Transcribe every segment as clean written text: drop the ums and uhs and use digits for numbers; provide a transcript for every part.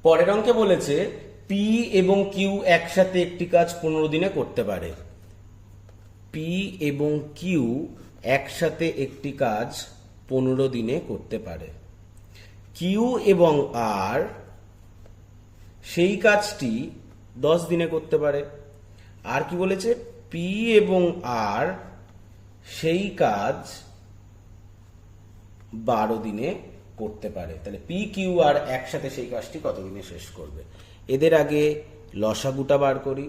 পরের অঙ্কে বলেছে পি এবং কিউ একসাথে একটি কাজ 15 দিনে করতে পারে। পি এবং কিউ একসাথে একটি কাজ 15 দিনে করতে পারে। কিউ এবং আর সেই কাজটি 10 দিনে করতে পারে। আর কি বলেছে? পি এবং আর সেই কাজ 12 দিনে করতে পারে। তাহলে পি কিউ আর একসাথে সেই কাজটি কত দিনে শেষ করবে? এদের আগে লসাগুটা বার করি।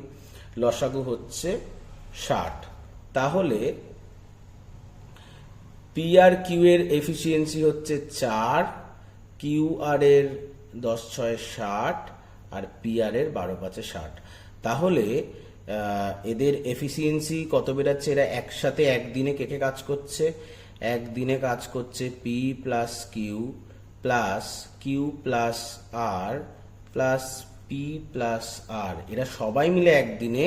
লসাগু হচ্ছে 60। তাহলে পি আর কিউ এর এফিসিয়েন্সি হচ্ছে 4, কিউ আর এর 10 6 60 আর পি আর এর 12 5 60। তাহলে এদের এফিসিয়েন্সি কত বেরাচ্ছে? এরা একসাথে একদিনে কে কে কাজ করছে? একদিনে কাজ করছে পি প্লাস কিউ প্লাস আর প্লাস পি প্লাস আর। এরা সবাই মিলে একদিনে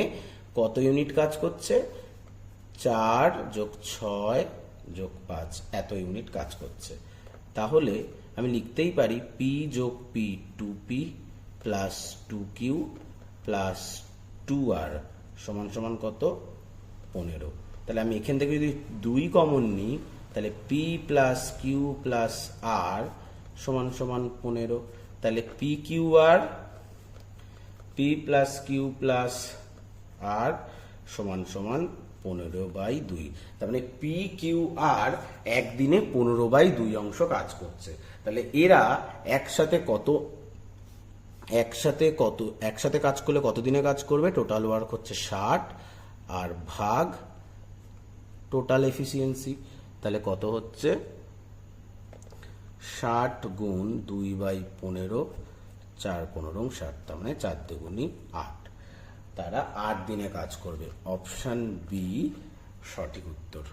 কত ইউনিট কাজ করছে? 4 যোগ 6 যোগ 5 এত ইউনিট কাজ করছে। তাহলে আমি লিখতেই পারি পি যোগ P 2p plus 2q plus 2r সমান সমান কত? 15। তাহলে আমি এখান থেকে যদি 2 কমন নিই তাহলে পি প্লাস কিউ প্লাস আর সমান সমান 15। তাহলে P Q R P plus Q plus আর সমান সমান 15/2। তার মানে পি কিউ আর একদিনে 15/2 অংশ কাজ করছে। তাহলে এরা একসাথে কাজ করলে কত দিনে কাজ করবে? টোটাল ওয়ার্ক হচ্ছে 60 আর ভাগ টোটাল এফিসিয়েন্সি। তাহলে কত হচ্ছে? 60 গুণ 2/15, 4 15 60, তার মানে 4 দুগুণী 8। তারা 8 দিনে কাজ করবে। অপশন বি সঠিক উত্তর।